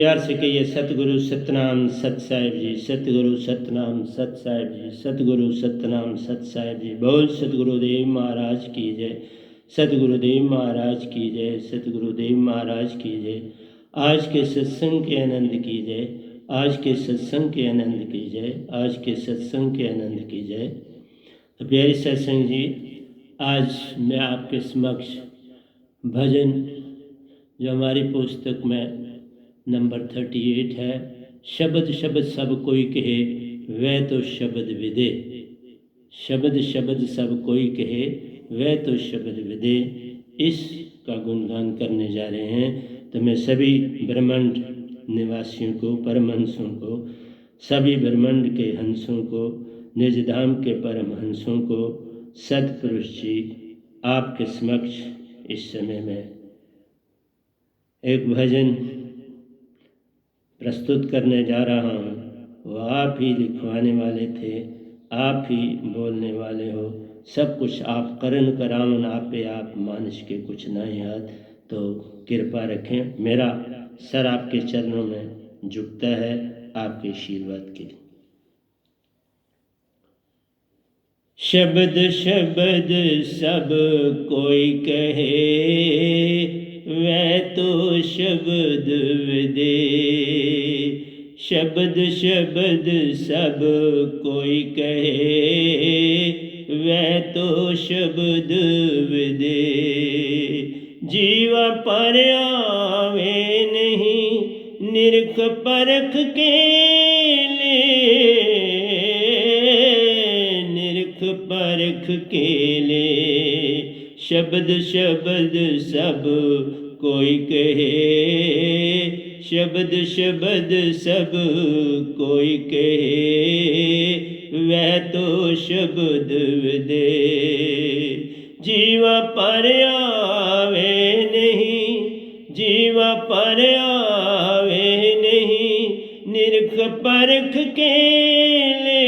प्यार से कहिए सतगुरु सतनाम सत साहिब जी, सतगुरु सतनाम सत साहिब जी, सतगुरु सतनाम सत साहिब जी। बोल सतगुरुदेव महाराज की जय, सतगुरुदेव महाराज की जय, सतगुरुदेव महाराज की जय। आज के सत्संग के आनंद की जय, आज के सत्संग के आनंद की जय, आज के सत्संग के आनंद की जय। तो प्यारे सत्संग जी, आज मैं आपके समक्ष भजन जो हमारी पुस्तक में नंबर 38 है, शब्द शब्द सब कोई कहे वह तो शब्द विदे। शब्द शब्द सब कोई कहे वह तो शब्द विदे, इसका गुणगान करने जा रहे हैं। तो मैं सभी ब्रह्मांड निवासियों को, परमहंसों को, सभी ब्रह्मांड के हंसों को, निज धाम के परमहंसों को, सतपुरुष जी आपके समक्ष इस समय में एक भजन प्रस्तुत करने जा रहा हूँ। वो आप ही लिखवाने वाले थे, आप ही बोलने वाले हो। सब कुछ आप करन करावन आपे आप, मानुष के कुछ ना याद। तो कृपा रखें, मेरा सर आपके चरणों में झुकता है आपके आशीर्वाद के लिए। शब्द शब्द सब कोई कहे वह तो शब्द विदे। शब्द शब्द सब कोई कहे वह तो शब्द विदे। जीवा पर आवे नहीं निरख परख के ले, निरख परख के ले। शब्द शब्द सब कोई कहे, शब्द शब्द सब कोई कहे वह तो शब्द विदे। जीवा पर आवे नहीं, जीवा पर आवे नहीं निरख परख के ले,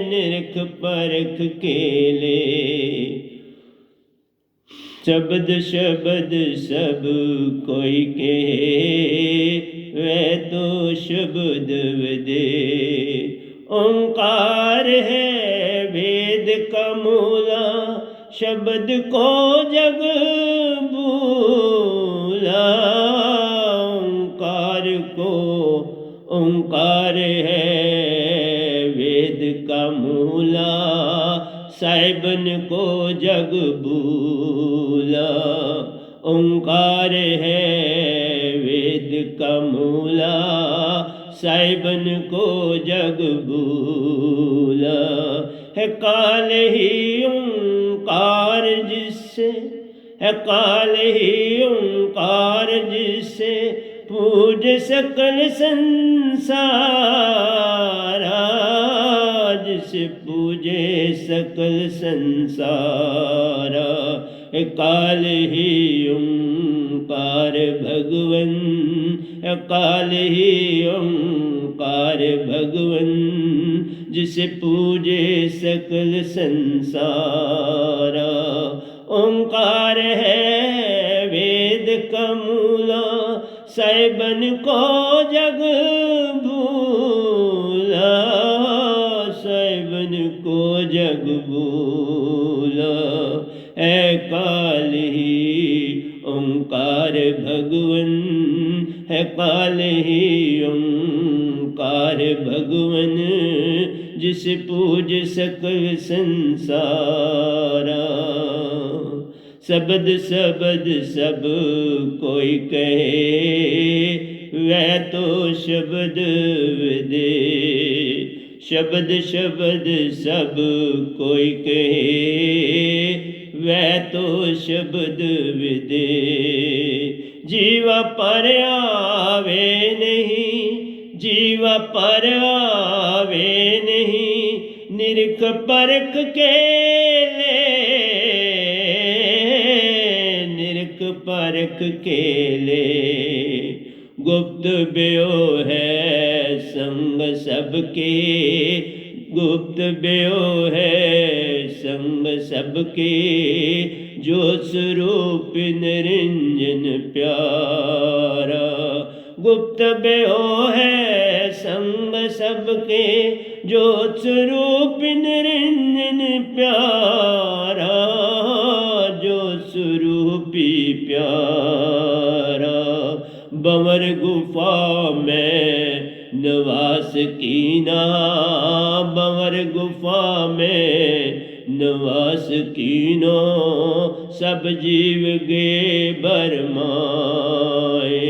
निरख परख के ले। शब्द शब्द सब कोई कहे वह तो शब्द विदे। ओंकार है वेद का मूला, शब्द को जग भूला। ओंकार को, ओंकार है वेद का मूला, साहिबन को जग भूला। ओंकार है वेद का मूला, साहिबन को जग भूला। है काल ही ओंकार जिससे, है काल ही ओंकार जिससे पूज सकल संसारा, जिसे पूजे सकल संसारा। काल ही ओंकार भगवन, काल ही ओंकार भगवन, जिसे पूजे सकल संसारा। ओंकार है वेद का मूला, साहिबन को जग भूला, साहिबन को जग भूला। है काल ही ओंकार भगवन, है काल ही ओंकार भगवन, जिसे पूज सकल संसारा। शब्द शब्द सब कोई कहे वह तो शब्द विदे। शब्द शब्द सब कोई कहे वह तो शब्द विदे। जीवा पर आवे नहीं, जीवा पर आवे नहीं निरख परख के ले, निरख परख के ले। गुप्त ब्यो है संग सबके, गुप्त ब्यो है संग सबके, जो स्वरूप निरंजन प्यारा। गुप्त बेहो है संग सबके, ज्योत स्वरूप निरंजन प्यारा, ज्योत स्वरूपी प्यारा। बंवर गुफा में निवास कीना, बंवर गुफा में निवास कीनो, सब जीव गे बरमाए।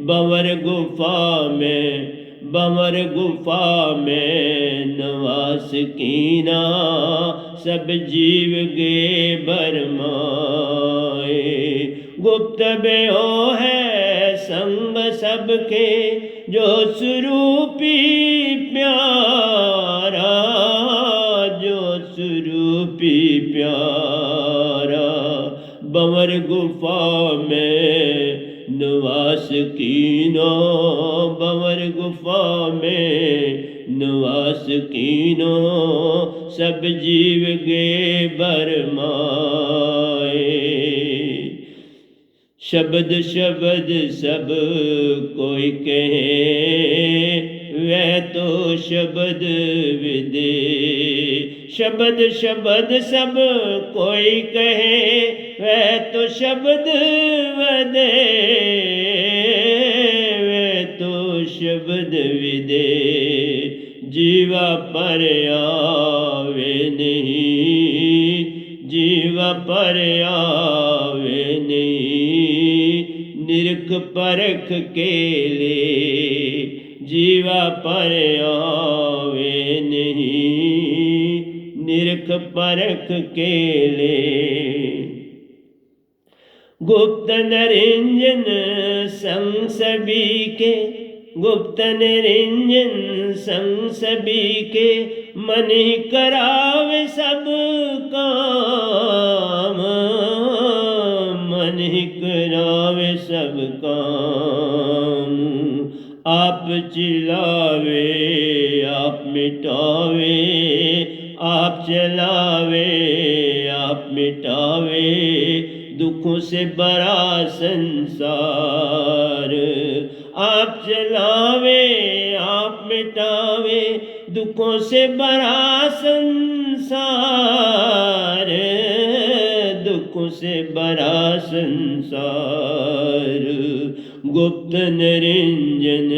बंवर गुफा में, बंवर गुफा में निवास कीना, सब जीव गे बरमाए। गुप्त बेहो है संग सबके, जो स्वरूपी प्यारा, जो स्वरूपी प्यारा। बंवर गुफा में निवास कीनो, बंवर गुफा में निवास कीनो, सब जीव गे बरमाए। शब्द शब्द सब कोई कहे, वह तो शब्द विदे। शब्द शब्द सब कोई कहे, वह तो शब्द वदे, वह तो शब्द विदे। जीवा पर आवे नहीं, जीवा पर आवे नहीं, निरख परख के ले। जीवा पर आवे नहीं, निरख परख के ले। गुप्त निरंजन संग सभी के, गुप्त निरंजन संग सभी के, मन ही करावे सब काम, मन ही करावे सब काम। आप चिलावे आप मिटावे, आप चलावे आप मिटावे, दुखों से बड़ा संसार। आप चलावे आप मिटावे, दुखों से बड़ा संसार, दुखों से बड़ा संसार। गुप्त निरंजन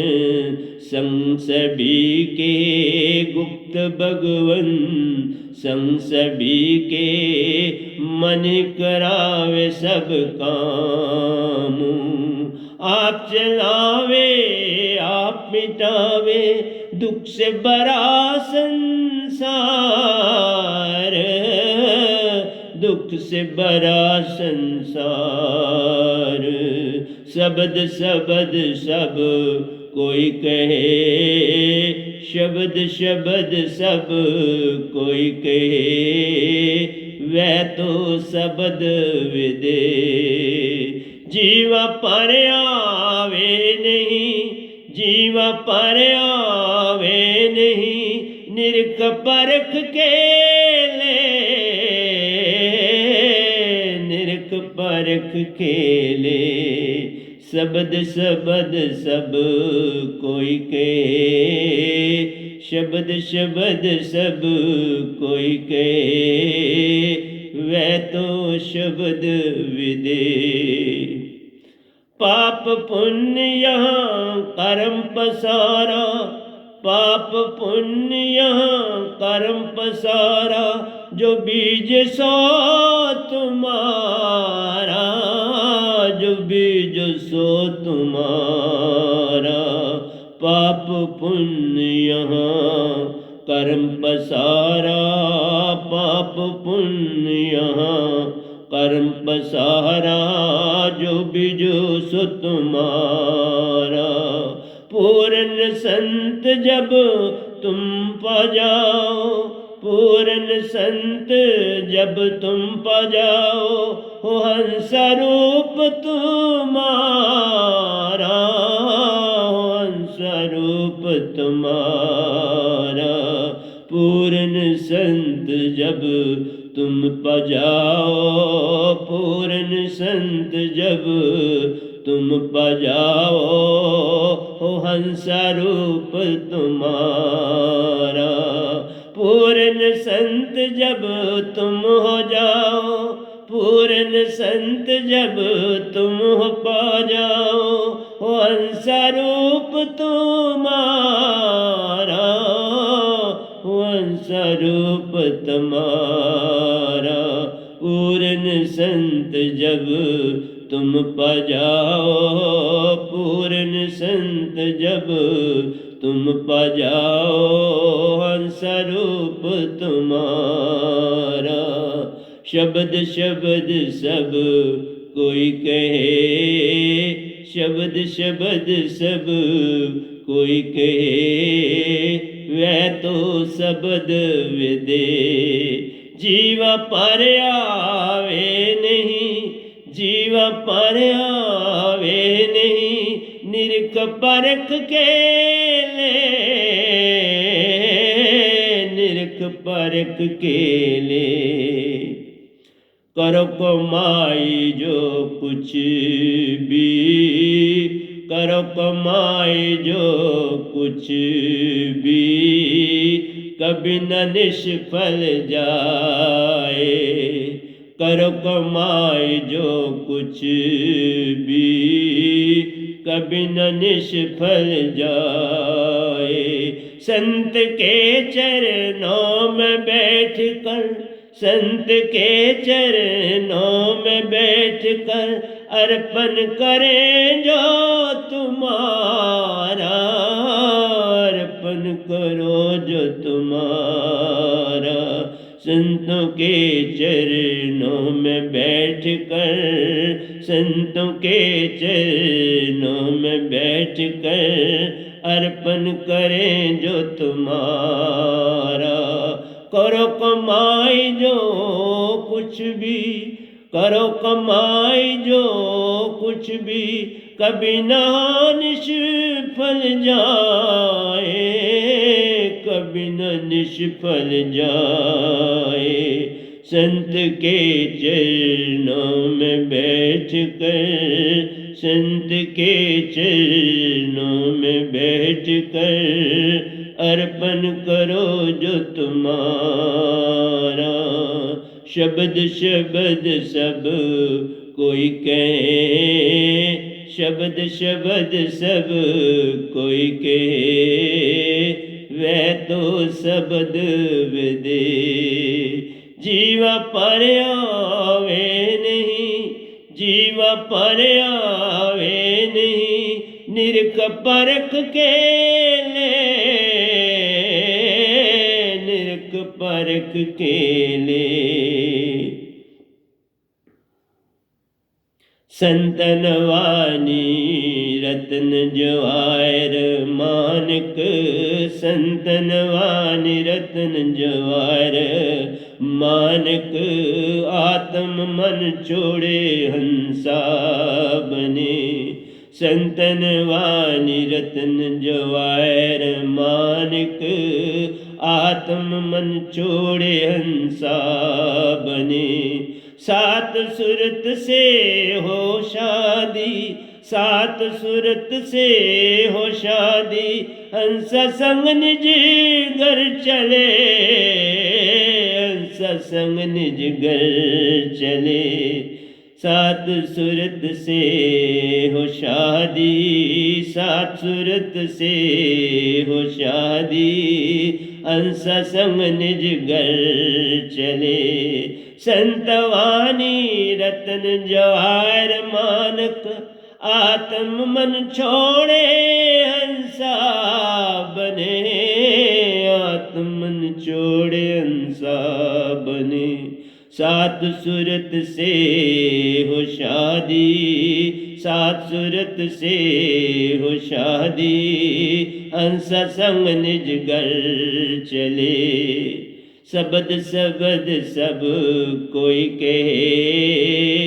संग सभी के, गुप्त भगवन संग सभी के, मन करावे सब काम। आप चलावे आप मिटावे, दुख से बड़ा संसार, दुख से बड़ा संसार। शब्द शब्द सब कोई कहे, शब्द शब्द सब कोई कहे, वह तो शब्द विदे। जीवा पर आवे नहीं, जीवा पर आवे नहीं, निरख परख के ले, निरख परख के ले। शब्द शब्द सब कोई कहे, शब्द शब्द सब कोई कहे, वह तो शब्द विदे। पाप पुण्य यहाँ कर्म पसारा, पाप पुण्य यहाँ कर्म पसारा, जो बीज सो तुम्हारा, जो बीज सो तुम्हारा। पाप पुण्य यहाँ कर्म पसारा, पाप पुण्य यहाँ कर्म पसारा, जो बीजो सो तुम्हारा। पूर्ण संत जब तुम पा जाओ, पूर्ण संत जब तुम पा जाओ, हो हंस रूप तुम्हारा, हो हंस रूप तुम्हारा। पूर्ण संत जब तुम पा जाओ, पूर्ण संत जब तुम पजाओ हो हंस रूप तुम्हारा। पूर्ण संत जब तुम हो जाओ, पूर्ण संत जब तुम हो पा जाओ हो हंस रूप तुम्हारा, हो हंस रूप तुम्हारा। पूर्ण संत जब तुम पा जाओ, पूर्ण संत जब तुम पा जाओ हंस रूप तुम्हारा। शब्द शब्द सब कोई कहे, शब्द शब्द सब कोई कहे, वह तो शब्द विदे जीवा पर आवे नहीं, जीवा पर आवे नहीं, निरख परख के ले, निरख परख के ले। करो कमाई जो कुछ भी, करो कमाई जो कुछ भी, कभी न निष्फल जाए। करो कमाई जो कुछ भी, कभी न निष्फल जाए। संत के चरणों में बैठ कर, संत के चरणों में बैठ कर अर्पण करें जो तुम्हारा, अर्पण करो जो तुम्हारा। संतों के चरणों में बैठ कर, संतों के चरणों में बैठ कर अर्पण करें जो तुम्हारा। करो कमाई जो कुछ भी, करो कमाई जो कुछ भी, कभी ना निष्फल जाए, कभी न निष्फल जाए। संत के चरणों में बैठ कर, संत के चरणों में बैठ कर अर्पण करो जो तुम्हारा। शब्द शब्द सब कोई कहे, शब्द शब्द सब कोई कहे, वह तो शब्द विदे जीवा पर आवे नहीं, जीवा पर आवे नहीं, निरख परख के ले, निरख परख के ले। संतन वाणी रत्न जवाहर मानक, संतन वाणी रत्न जवाहर मानक, आत्म मन छोड़े हंसा बने। संतन वाणी रत्न जवाहर मानक, आत्म मन छोड़े हंसा बने। सात सूरत से हो शादी, सात सूरत से हो शादी, हंस संग निज घर चले, हंस संग निज घर चले। सात सूरत से हो शादी, सात सूरत से हो शादी, हंस संग निज घर चले। संतवानी रतन जवाहर मानक, आत्म मन छोड़े हंसा बने, आत्म मन छोड़े हंसा बने। सात सूरत से हो शादी, सात सूरत से हो शादी, हंस संग निज घर चले। शब्द शब्द सब कोई कहे,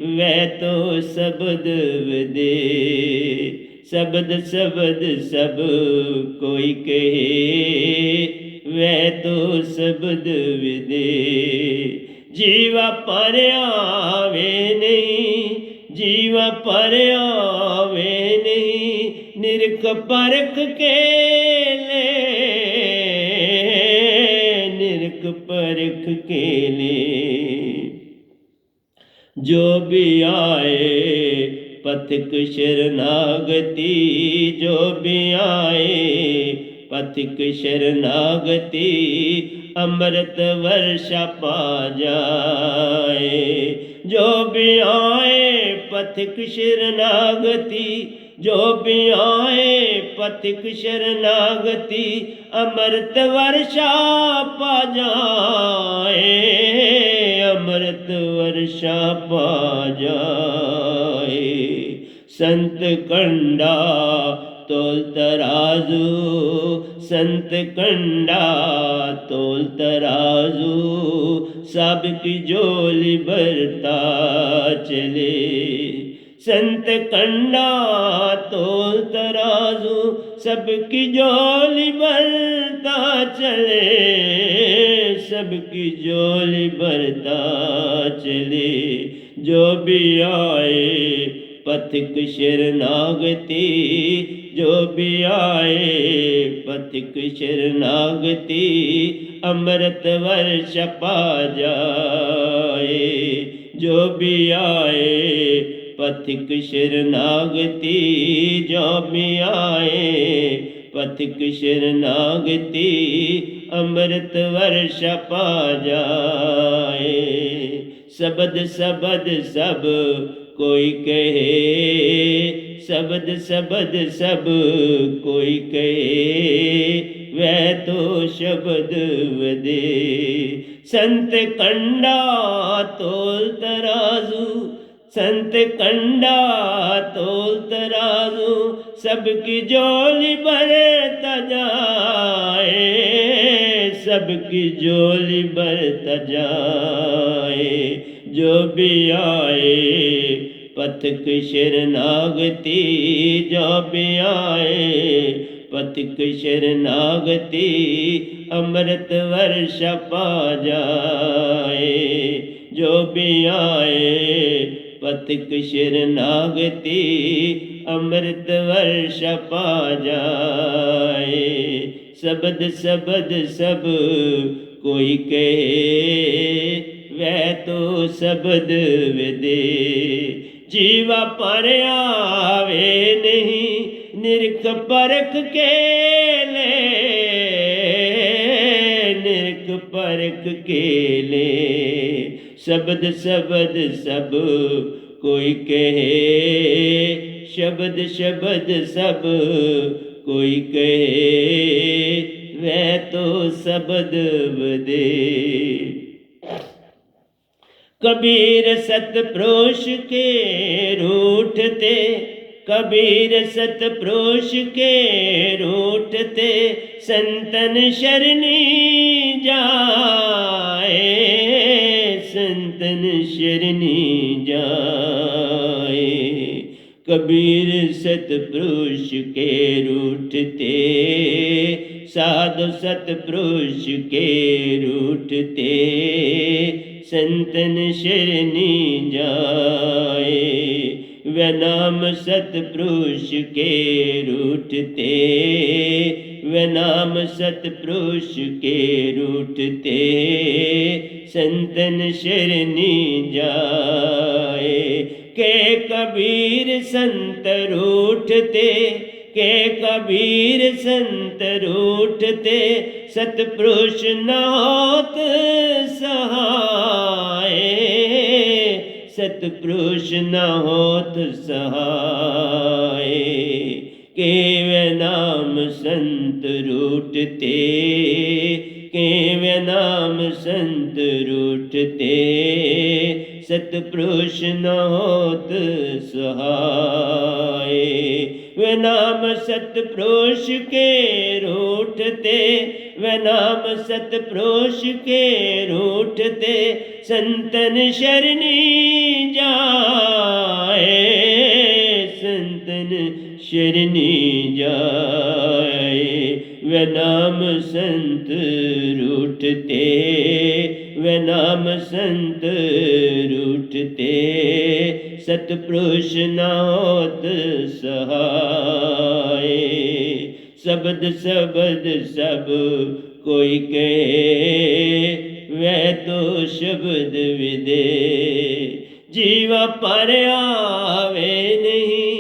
वह तो शब्द विदे। शब्द शब्द सब कोई कहे, वह तो शब्द विदे। जीवा पर आवे नहीं, जीवा पर आवे नहीं निरख परख के ले, निरख परख के ले। जो भी आए पथिक शरणागति, जो भी आए पथिक शरणागति, अमृत वर्षा पा जाए। जो भी आए पथिक शरणागति, जो भी आए पथिक शरणागति, अमृत वर्षा पा जाए, अमृत वर्षा पा जाए। संत कंडा तोल तराजू, संत कंडा तोल तराजू, सबकी झोली भरता चले। संत कंडा तोल तराजू, सबकी झोली भरता चले, सबकी झोली भरता चले। जो भी आए पथिक शरणागति, जो भी आए पथिक शरणागति, अमृत वर्ष पा जाए। जो भी आए पथिक शरणागति, जो भी आए पथिक शरणागति, अमृत वर्ष पा जाए। शब्द शब्द सब कोई कहे, शब्द शब्द सब कोई कहे, वह तो शब्द वदे। संत कंडा तोल तराजू, संत कंडा तोल तराजू, सबकी झोली भरता जाए, सबकी झोली भरता जाए। जो भी आए पथिक शरणागति, जो भी आए पथिक शरणागति, अमृत वर्ष पा जाए। जो भी आए पथिक शरणागति, अमृत वर्ष पा जाए। शब्द शब्द सब कोई कहे, वह तो शब्द विदे। जीवा पर आवे नहीं निरख परख के ले, निरख परख के ले। शब्द शब्द सब कोई कहे, शब्द शब्द सब कोई कहे, वह तो शब्द वदे। कबीर सतपुरुष के रूठते, कबीर सतपुरुष के रूठते, संतन शरणी जाए, संतन शरणी जाए। कबीर सतपुरुष के रूठते, साधु सतपुरुष के रूठते, संतन शरणी जाए। वह नाम सतपुरुष के रूठते, वह नाम सतपुरुष के रूठते, संतन शरणी जाए। के कबीर संत रूठते, के कबीर संत रूठते, सतपुरुष नाथ सहाय, सतपुरुष न होत सहाय। केवे नाम संत रूठते, केवे नाम संत रूठते, सतपुरुष न होत सहाय। वे नाम सतपुरुष के रूठते, वे नाम सतपुरुष के रूठते, संतन शरणी जाए, संतन शरणी जाए। वे नाम संत रूठते, वे नाम संत रूठते, सतपुरुष नाथ सहाय। शब्द शब्द सब कोई कहे, वह तो शब्द विदे। जीवा पर आवे नहीं,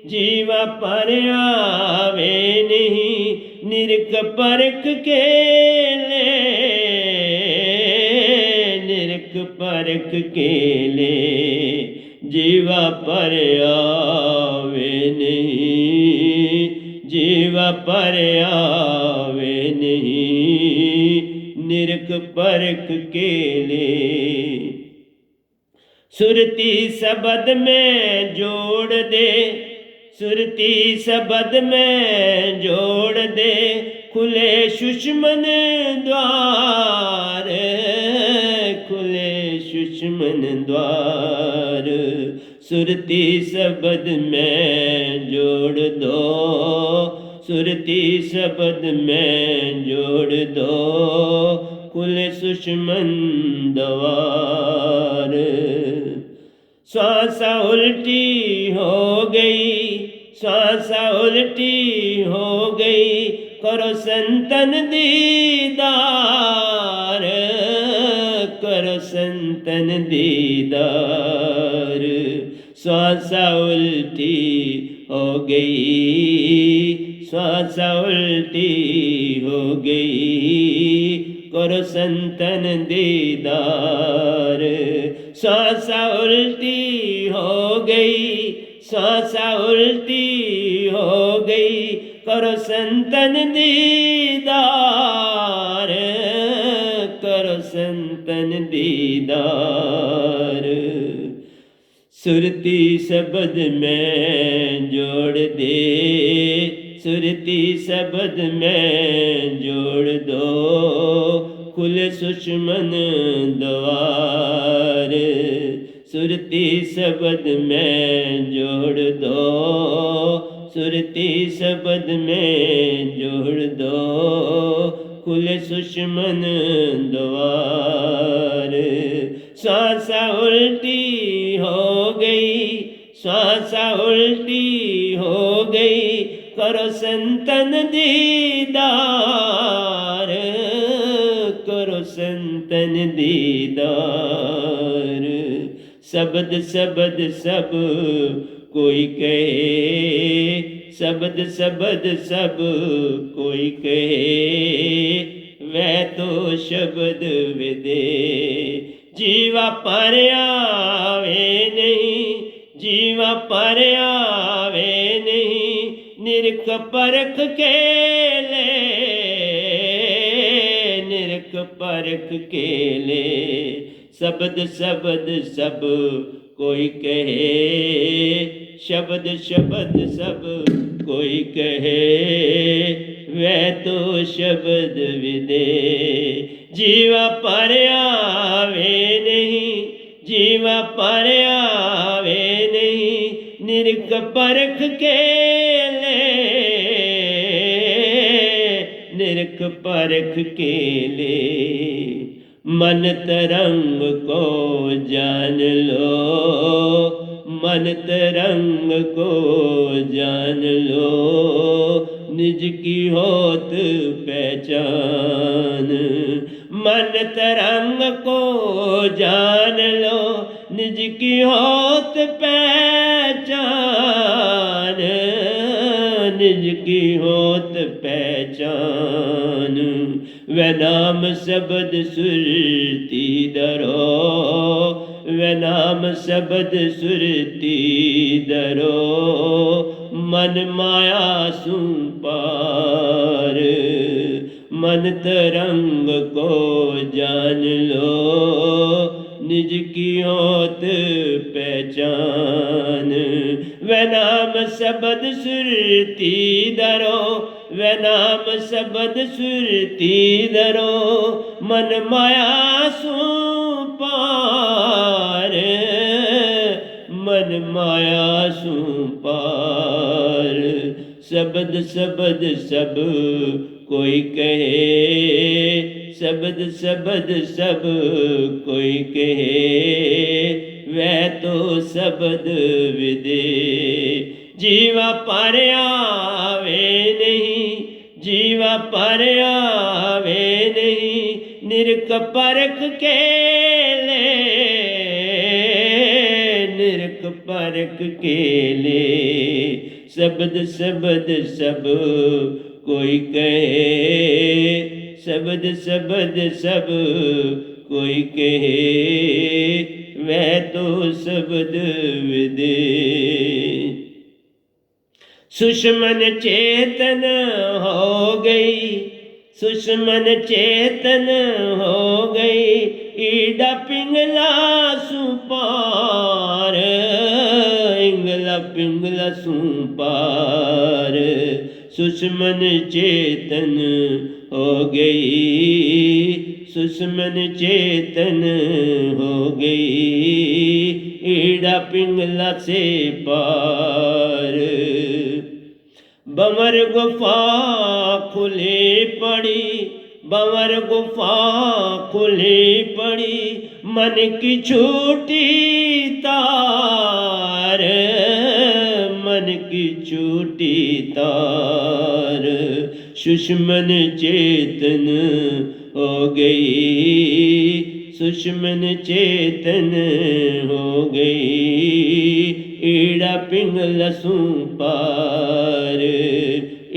जीवा पर आवे नहीं, निरख परख के ले, निरख परख के ले। जीवा पर आवे नहीं, जीवा पर आवे नहीं, निरख परख के ले। सुरती शब्द में जोड़ दे, सुरती शब्द में जोड़ दे, खुले सुषमन द्वार, खुले सुषमन द्वार। सुरती शब्द में जोड़ दो, सुरती शब्द में जोड़ दो, खुले सुषमन द्वार। श्वास उल्टी हो गई, श्वास उल्टी हो गई, करो संतन दीदार, करो संतन दीदार। श्वास उल्टी हो गई, श्वास उल्टी हो गई, करो संतन दीदार। श्वास उल्टी हो गई, श्वास उल्टी हो गई, करो संतन दीदार, करो संतन दीदार। सुरती शब्द में जोड़ दे, सुरती शब्द में जोड़ दो, खुले सुषमन द्वार। सुरती शब्द में जोड़ दो, सुरती शब्द में जोड़ दो, खुले सुषमन द्वार। श्वास उल्टी हो गई, श्वास उल्टी हो गई, करो संतन दीदार, करो संतन दीदार। शब्द शब्द सब कोई कहे, शब्द शब्द सब कोई कहे, वह तो शब्द विदे। जीवा पर आवे नहीं, जीवा पर आवे नहीं, निरख परख के ले, निरख परख के ले। शब्द शब्द सब कोई कहे, शब्द शब्द सब कोई कहे, वह तो शब्द विदे। जीवा पर आवे नहीं, जीवा पर आवे नहीं, निरख परख के ले, निरख परख के ले। मन तरंग को जान लो, मन तरंग को जान लो, निज की होत पहचान। मन तरंग को जान लो, निज की होत पहचान, निज की होत पहचान। वह नाम शब्द सुरती धरो, वह नाम शब्द सुरती धरो, मन माया सु पार। मन तरंग को जान लो, निज की होत पहचान। वह नाम शब्द सुरती धरो, वह नाम शब्द सुरती धरो, मन माया सु पार, मन माया सु पार। शब्द शब्द सब कोई कहे, शब्द शब्द सब कोई कहे, वह तो शब्द विदे। जीवा पर आवे नहीं, जीवा पर आवे नहीं, निरख परख के ले, निरख परख के ले। शब्द शब्द सब कोई कहे, शब्द शब्द सब कोई कहे, वह तो शब्द विदे। सुषमन चेतन हो गई, सुषमन चेतन हो गई, ईडा पिंगला सुपार, इंगला पिंगला सुपार। सुषमन चेतन हो गई, सुषमन चेतन हो गई, ईड़ा पिंगला से पार। बंवर गुफा खुली पड़ी, बंवर गुफा खुली पड़ी, मन की छूटी तार, मन की छूटी तार। सुषमन चेतन हो गई, सुषमन चेतन हो गई, ईड़ा पिंगला पार,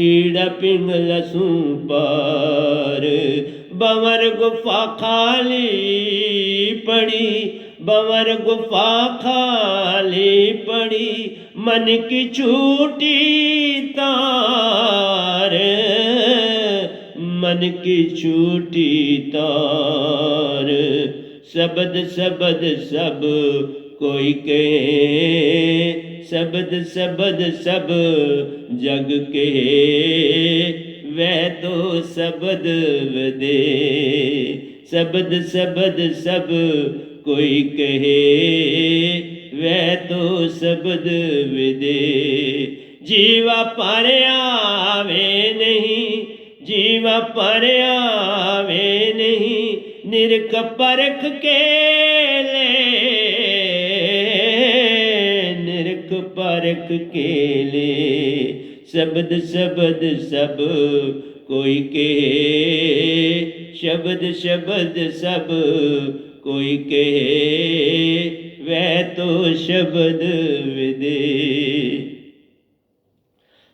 ईड़ा पिंगला पार। बंवर गुफा खाली पड़ी, बंवर गुफा खाली पड़ी, मन की छूटी तार, मन की छूटी तार। शब्द शब्द सब कोई कहे, शब्द शब्द सब जग कहे, वह तो शब्द विदे। शब्द शब्द सब कोई कहे, वह तो शब्द विदे। जीवा पर आवे नहीं, जीवा पर आवे नहीं, निरख परख के ले, निरख परख के ले। शब्द शब्द सब कोई कहे, शब्द शब्द सब कोई कहे, वह तो शब्द विदे।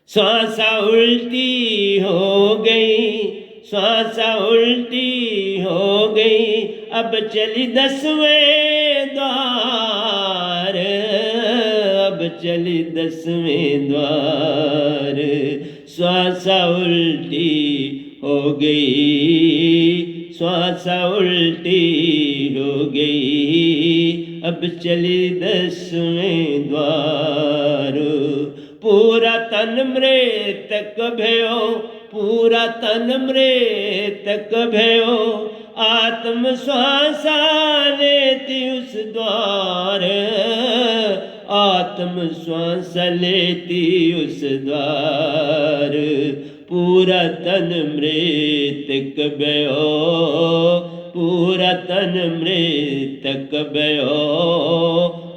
श्वासा उल्टी हो गई, श्वासा उल्टी हो गई, अब चली 10वें द्वार, अब चली 10वें द्वार। श्वासा उल्टी हो गई, श्वासा उल्टी हो गई, अब चली 10वें द्वार। पूरा तन मृतक भयो, पूरा तन मृतक भयो, आत्म श्वासा लेती उस द्वार, आत्म श्वास लेती उस द्वार। पूरा तन मृतक भयो, पूरा तन मृतक भयो,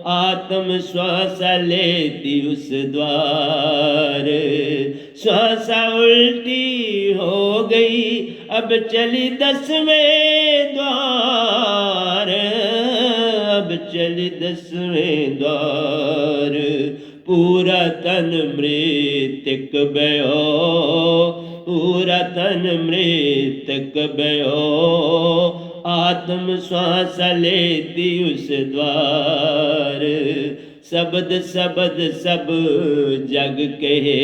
आत्म श्वास लेती उस द्वार। श्वासा उल्टी हो गई, अब चली 10वें द्वार, अब चली 10वें द्वार। पूरा तन मृतक भयो, पूरा तन मृतक भयो, आत्म श्वास लेती उस द्वार। शब्द शब्द सब जग कहे,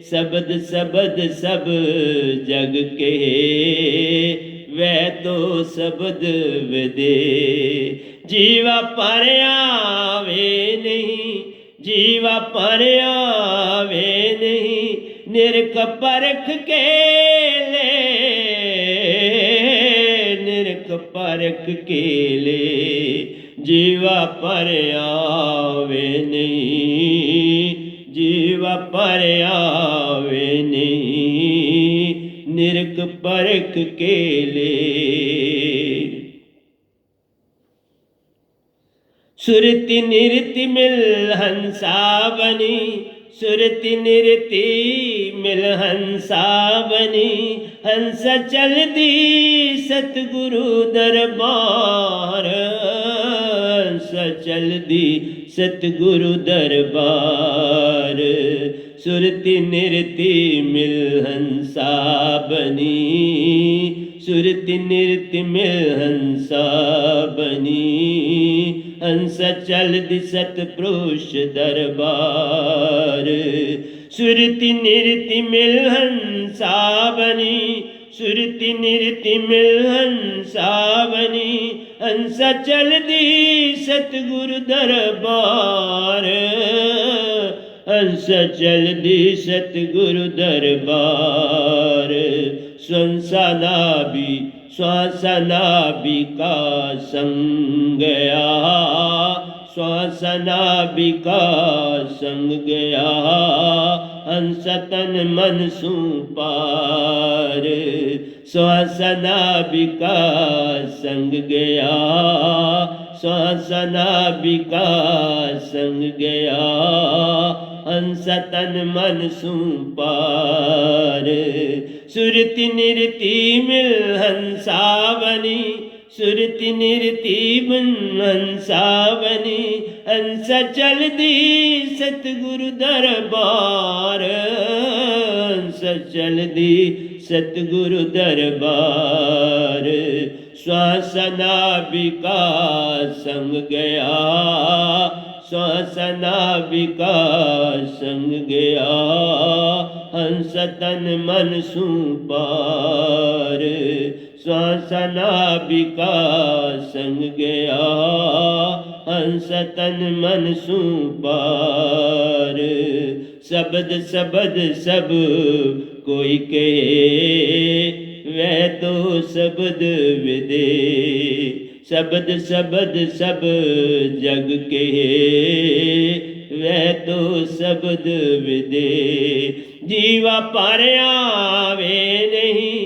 शब्द शब्द सब जग कहे, वह तो शब्द विदे। जीवा पर आवे नहीं, जीवा पर आवे नहीं, निरख परख के ले, निरख परख के ले। जीवा पर आवे नहीं, जीवा पर आवे नहीं, निरख परख के ले। सुरति निरति मिल हंसा बनी, सुरति निरति मिल हंसा बनी, हंस चल दी सतगुरु दरबार, हंस चल दी सतगुरु दरबार। सुरति निरति मिल हंसा बनी, सुरति निरति मिल हंसा बनी, हंस चल दी सतपुरुष दरबार। सुरति निरति मिल हंसा बनी, सुरति निरति मिल हंसा बनी, हंस चल दी सतगुरु दरबार, हंस चल दी सतगुरु दरबार। श्वासनाभि का संग गया, श्वासनाभि का संग गया, हंस तन मन सु पार। श्वासनाभि का संग गया, श्वासनाभि का संग गया, हंस तन मन सु पार। सुरति निरति मिल हंसा बनी, सुरति निरति मिल हंसा बनी, हंस चल दी सतगुरु दरबार, हंस चल दी सतगुरु दरबार। श्वासनाभि का संग गया, श्वासनाभि का संग गया, हंस तन मन सु पार। श्वासनाभि का संग गया, हंस तन मन सु पार। शब्द शब्द सब कोई कहे, वह तो शब्द विदे, शब्द शब्द सब जग कहे, वह तो शब्द विदे। जीवा पर आवे नहीं,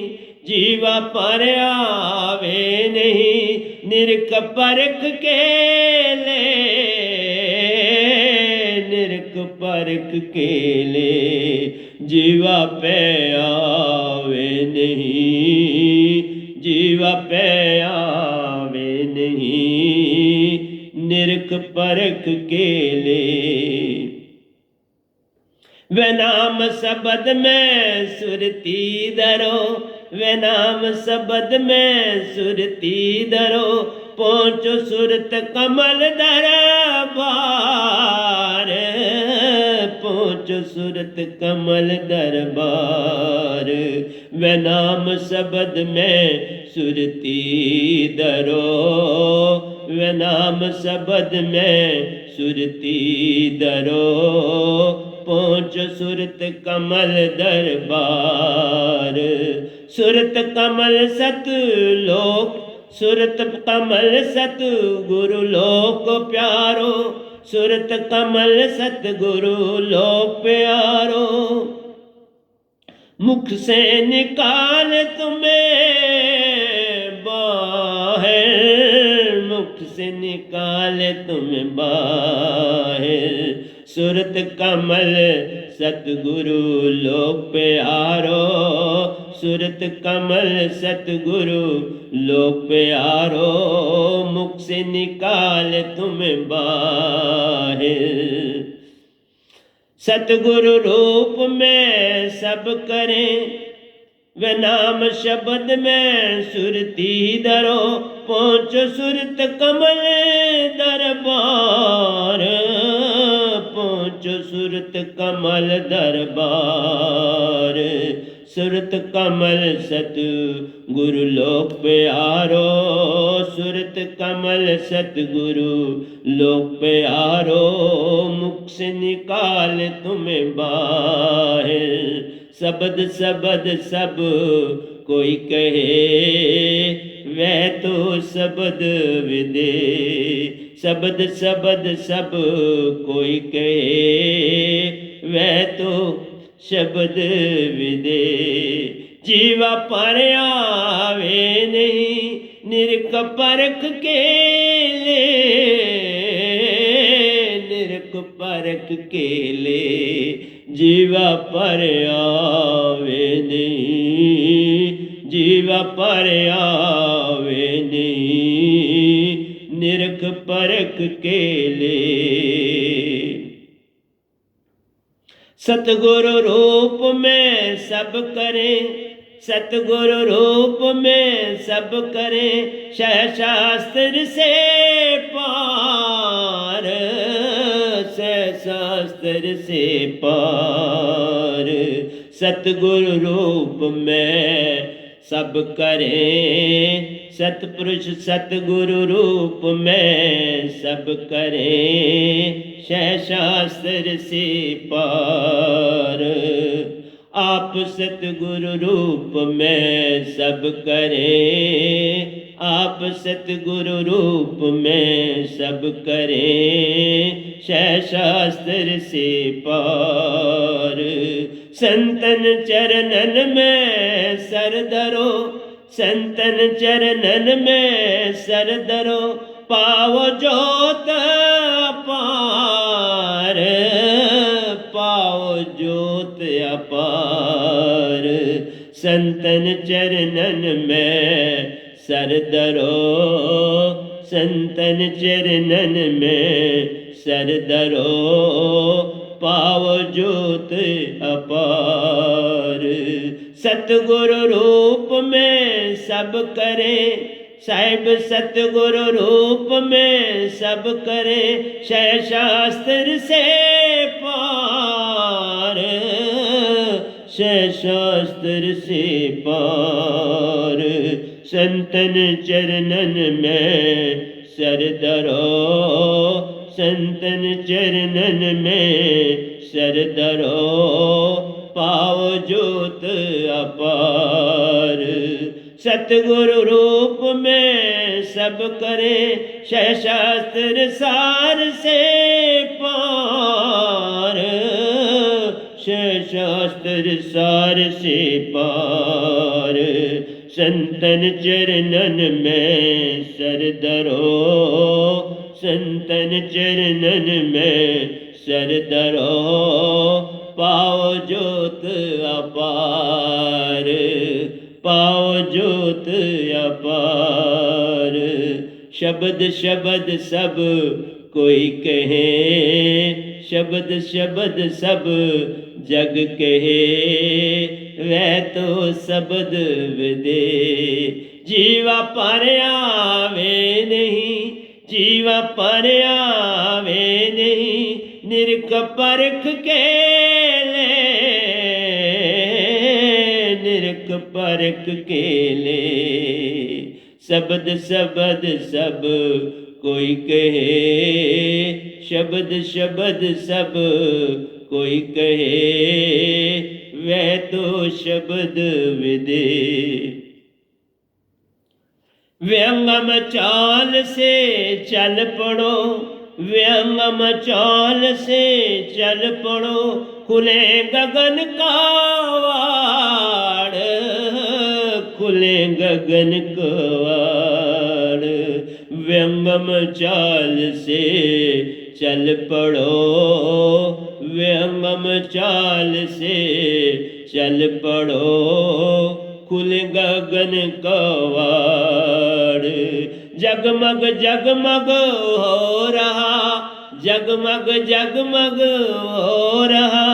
जीवा पर आवे नहीं, निरख परख के ले, निरख परख के ले, जीवा पे आवे नहीं, जीवा पे आवे नहीं, निरख परख के ले। वे नाम शब्द में सुरती धरो, वे नाम शब्द में सुरती धरो, पहुँचो सुरत कमल दरबार, पहुँचो सुरत कमल दरबार। वे नाम शब्द में सुरती धरो, वे नाम शब्द में सुरती धरो, पहुँच सुरत कमल दरबार। सुरत कमल सत लोक, सुरत कमल सत गुरु लोक प्यारो, सुरत कमल सत गुरु लोक प्यारो। मुख से निकाल तुम्हें बाहर, मुख से निकाल तुम्हें बाहर। सुरत कमल सतगुरु लोक प्यारो, सुरत कमल सतगुरु लोक प्यारो। मुख से निकाल तुम्हें बाहर। सतगुरु रूप में सब करें, वे नाम शब्द में सुरती धरो, पहुँचो सुरत कमल दरबार, पहुँचो सुरत कमल दरबार। सुरत कमल सत गुरु लोक प्यारो, सुरत कमल सत गुरु लोक प्यारो। मुख से निकाल तुम्हें बाहर। शब्द शब्द सब कोई कहे, वह तो शब्द विदे। शब्द शब्द सब कोई कहे, वह तो शब्द विदे। जीवा पर आवे नहीं, निरख परख के ले, परख केले, जीवा पर आवे नहीं, जीवा पर आवे नहीं, निरख परख केले। सतगुरु रूप में सब करें, सतगुरु रूप में सब करें, शास्त्र से पार, शास्त्र से पार। सतगुरु रूप में सब करें, सतपुरुष सतगुरु रूप में सब करें, शास्त्र से पार। आप सतगुरु रूप में सब करें, आप सतगुरु रूप में सब करें, शास्त्र से पार। संतन चरणन में सर धरो, संतन चरणन में सर धरो, पाओ जोत अपार, पाओ जोत अपार। संतन चरणन में सर धरो, संतन चरणन में सर धरो, पाओ जोत अपार। सतगुरु रूप में सब करें, साहिब सतगुरु रूप में सब करें, शास्त्र से पार, शास्त्र से पार। संतन चरणन में सर धरो, संतन चरणन में सर धरो, पाओ जोत अपार। सतगुरु रूप में सब करें, शास्त्र सार से पार, शास्त्र सार से पार। संतन चरणन में सर धरो, संतन चरणन में सर धरो, पाओ जोत अपार, पाओ जोत अपार। शब्द शब्द सब कोई कहे, शब्द शब्द सब जग कहे, वह तो शब्द विदे। जीवा पर आवे नहीं, जीवा पर आवे नहीं, निरख परख के ले, निरख परख के ले। शब्द शब्द सब कोई कहे, शब्द शब्द सब कोई कहे, वह तो शब्द विदे। व्यंगम चाल से चल पड़ो, व्यंगम चाल से चल पड़ो, खुले गगन का वाड़, खुले गगन का वाड़। व्यंगम चाल से चल पड़ो, व्यंगम चाल से चल पड़ो, खुले गगन का वाड़। जगमग जगमग हो रहा, जगमग जगमग हो रहा,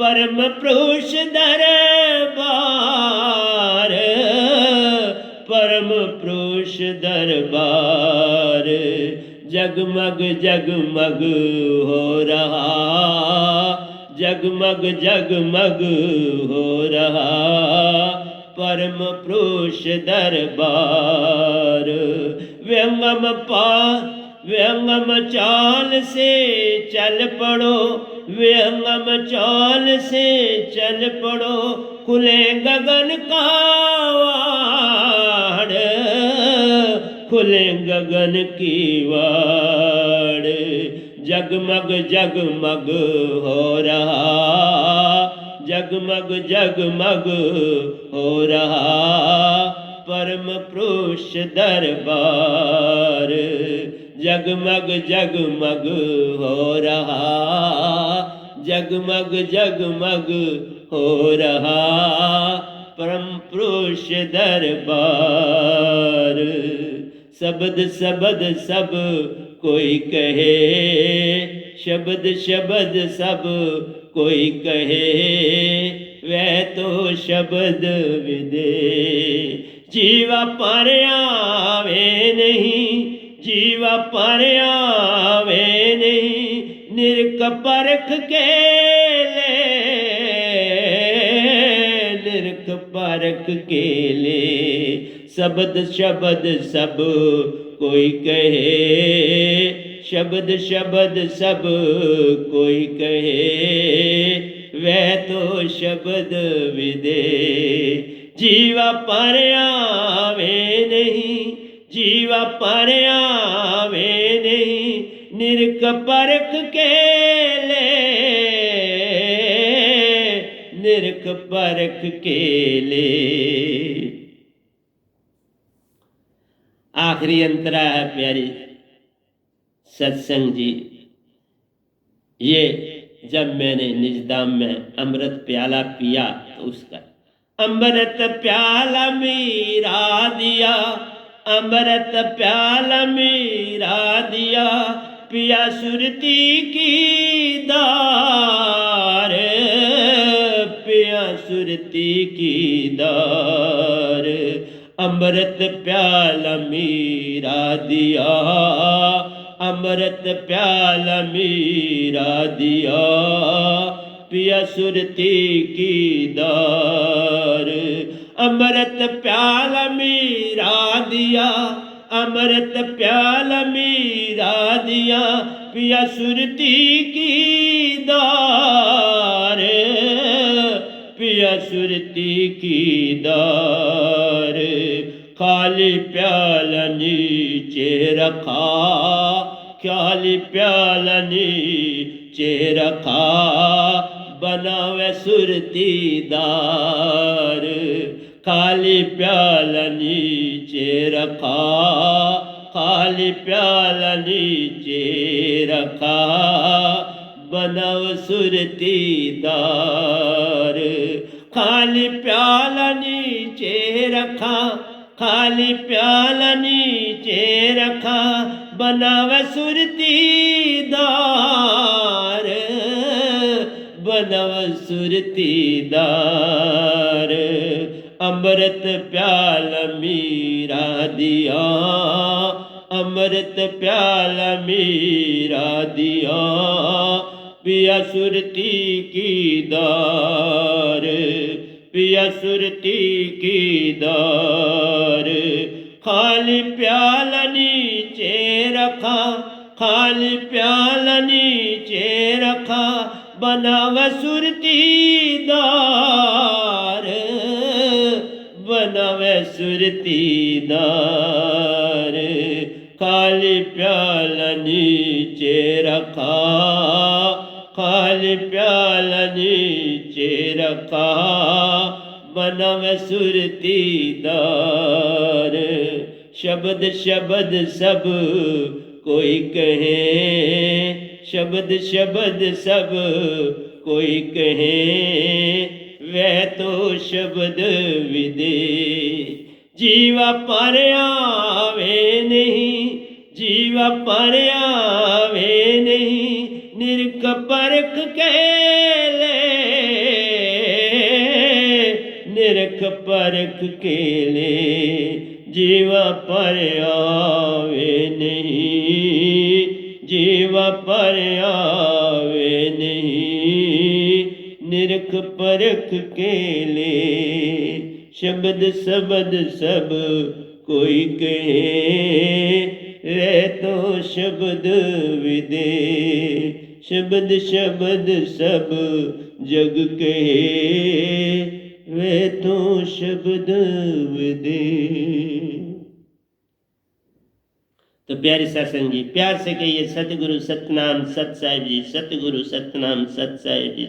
परम पुरुष दरबार, परम पुरुष दरबार। जगमग जगमग हो रहा, जगमग जगमग हो रहा, परम पुरुष दरबार। व्यंगम व्यंगम चाल से चल पड़ो, व्यंगम चाल से चल पड़ो, खुले गगन का वाड़, खुले गगन की वाड़। जगमग जगमग हो रहा, जगमग जगमग हो रहा, परम पुरुष दरबार। जगमग जगमग हो रहा, जगमग जगमग हो रहा परम पुरुष दरबार। शब्द शब्द सब कोई कहे, शब्द शब्द सब कोई कहे, वह तो शब्द विदे। जीवा पर आवे नहीं, जीवा पर आवे नहीं, निरख परख के ले, निरख परख के ले। शब्द शब्द सब कोई कहे, शब्द शब्द सब कोई कहे, वह तो शब्द विदे। जीवा पर आवे नहीं, जीवा पर आवे नहीं, निरख परख के ले, निरख परख के ले। आखिरी अंतरा है प्यारी सत्संग जी। ये जब मैंने निजदाम में अमृत प्याला पिया तो उसका अमृत प्याला मेरा दिया, अमृत प्याला मेरा दिया, पिया सुरती की दार, पिया सुरती की दार। अमृत प्याला मेरा दिया, अमृत प्याला मेरा दिया, पिया सुरती की दार। अमृत प्याला मेरा दिया, अमृत प्याला मेरा दिया, पिया सुरती की दार, पिया सुरती की दार। खाली प्याला नीचे रखा, खाली प्याला नीचे रखा, बनावे सुरती दार। खाली प्याला नीचे रखा, खाली प्याला नीचे रखा, बनाव सुरती दार। खाली प्याला नीचे रखा, खाली प्याला नीचे रखा, बनाव सुरती दार, बनाव सुरती दार। अमृत प्याला मेरा दिया, अमृत प्याला मेरा दिया, पिया सुरती की दार, पिया सुरती की दार। खाली प्याला नीचे रखा, खाली प्याला नीचे रखा, बनाव सुरती दार, बनाव सुरती दार। खाली प्याला नीचे रखा, खाली प्याला नीचे रखा, बनाव सुरती दार। शब्द शब्द सब कोई कहे, शब्द शब्द सब कोई कहे, वह तो शब्द विदे। जीवा पर आवे नहीं, जीवा पर आवे नहीं, निरख परख के ले, निरख परख के ले। जीवा पर आवे नहीं, जीवा पर आवे नहीं, निरख परख के ले। शब्द शब्द सब कोई कहे, वे तो शब्द विदे। शब्द शब्द सब जग कहे, वे तो शब्द विदे। तो प्यारे सत्संग जी, प्यार से कहिए सतगुरु सतनाम सत साहिब जी, सतगुरु सतनाम सत साहिब जी।